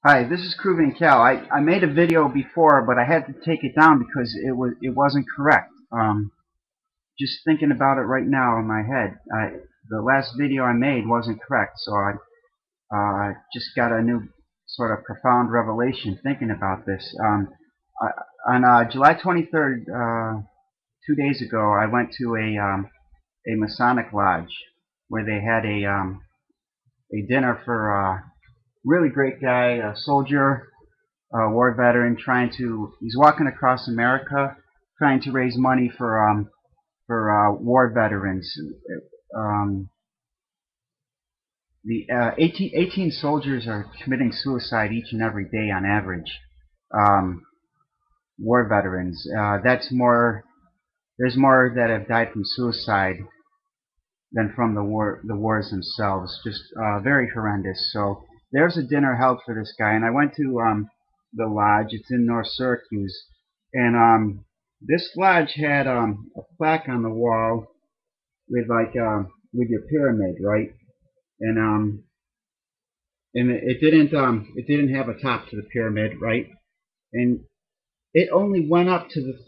Hi, this is Kruven Cal. I made a video before, but I had to take it down because it wasn't correct. Just thinking about it right now in my head, the last video I made wasn't correct, so I just got a new sort of profound revelation thinking about this. On July 23rd, 2 days ago, I went to a Masonic lodge where they had a dinner for a really great guy, a soldier, war veteran, he's walking across America trying to raise money for war veterans. Um, the 18 soldiers are committing suicide each and every day on average. Um, War veterans. That's more. There's more that have died from suicide than from the wars themselves. Just very horrendous. So there's a dinner held for this guy, and I went to the lodge. It's in North Syracuse, and this lodge had a plaque on the wall with with your pyramid, right? And it didn't have a top to the pyramid, right? And it only went up to the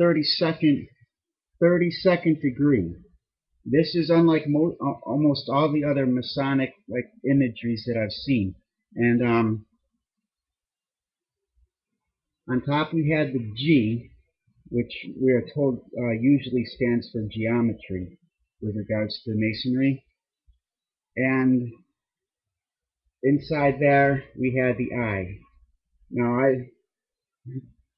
32nd degree. This is unlike almost all the other Masonic like imageries that I've seen. And on top we had the G, which we are told usually stands for geometry with regards to masonry. And inside there we had the I. Now I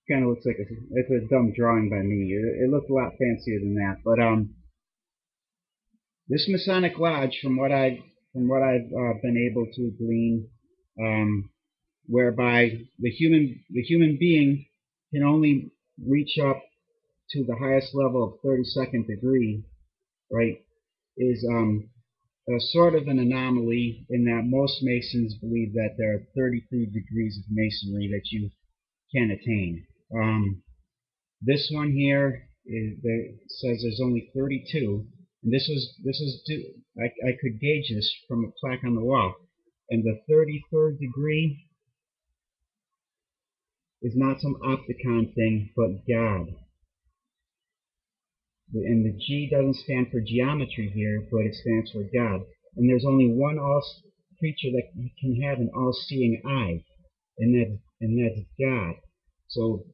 kind of looks like it's a dumb drawing by me. It looked a lot fancier than that. But this Masonic lodge, from what I've been able to glean, um, whereby the human being can only reach up to the highest level of 32nd degree, right, is a sort of an anomaly in that most Masons believe that there are 33 degrees of masonry that you can attain. This one here says there's only 32, and I could gauge this from a plaque on the wall, and the 33rd degree is not some opticon thing, but God. And the G doesn't stand for geometry here, but it stands for God. And there's only one creature that can have an all-seeing eye, and that's God. So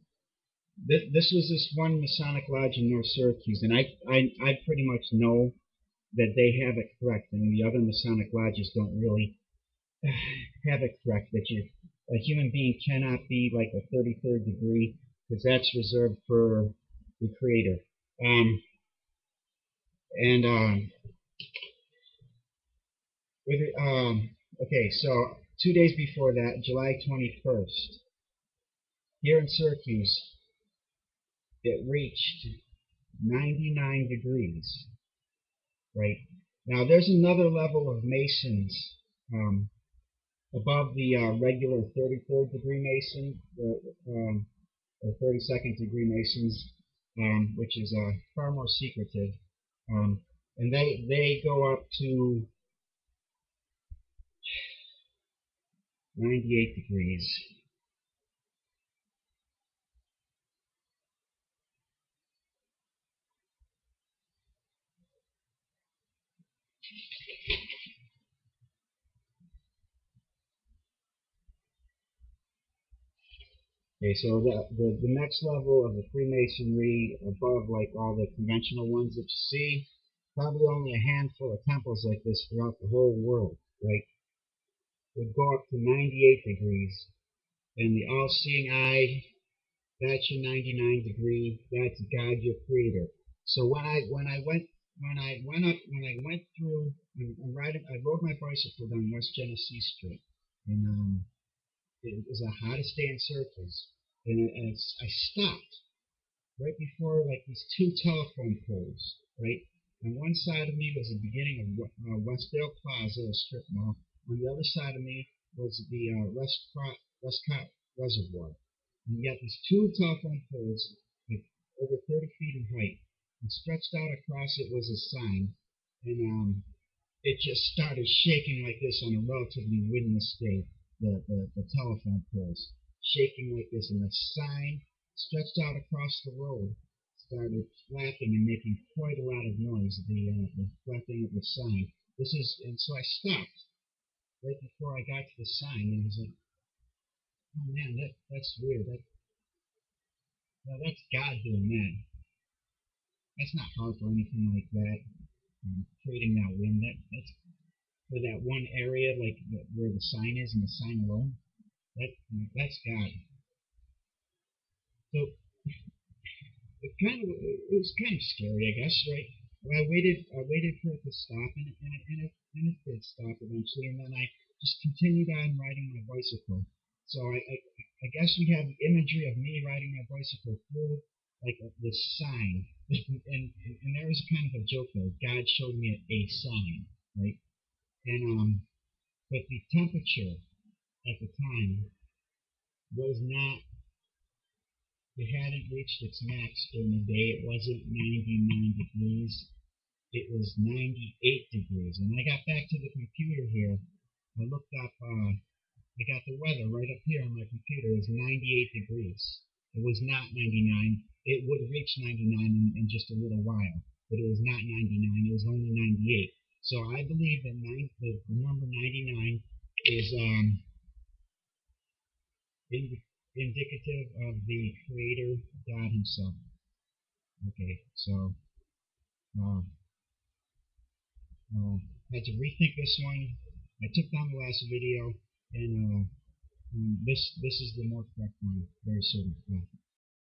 this was this one Masonic lodge in North Syracuse, and I pretty much know that they have it correct, and the other Masonic lodges don't really have it correct. That a human being cannot be like a 33rd degree, because that's reserved for the Creator. And okay, so 2 days before that, July 21st, here in Syracuse, it reached 99 degrees. Right now, there's another level of Masons above the regular 33rd degree Mason, or 32nd degree Masons, which is far more secretive, and they go up to 98 degrees. Okay, so the next level of the Freemasonry, above like all the conventional ones that you see, probably only a handful of temples like this throughout the whole world, right, would go up to 98 degrees. And the all-seeing eye, that's your 99 degree, that's God, your creator. So when I went through, I rode my bicycle down West Genesee Street, and it was the hottest day in Syracuse, and I stopped right before like these two telephone poles, right? On one side of me was the beginning of Westdale Plaza, a strip mall. On the other side of me was the Westcott Reservoir. And you got these two telephone poles, like over 30 feet in height, and stretched out across it was a sign, and it just started shaking like this on a relatively windless day. the telephone poles, shaking like this, and the sign stretched out across the road started flapping and making quite a lot of noise. The flapping of the sign. And so I stopped right before I got to the sign, and I was like, "Oh man, that's weird. That's God doing that. That's not HARP or anything like that. Creating that wind. That's for that one area, like where the sign is and the sign alone. That's God." So it was kind of scary, I guess, right? Well, I waited for it to stop, and it did stop eventually, and then I just continued on riding my bicycle. So I guess we have the imagery of me riding my bicycle through like this sign, and there was kind of a joke there. God showed me a sign, right? And but the temperature at the time was not. It hadn't reached its max during the day. It wasn't 99 degrees. It was 98 degrees. When I got back to the computer here, I looked up, I got the weather right up here on my computer. It was 98 degrees. It was not 99. It would reach 99 in just a little while, but it was not 99. It was only 98. So I believe that the number 99 is indicative of the Creator, God Himself. Okay, so uh, had to rethink this one. I took down the last video, and this is the more correct one, very certain.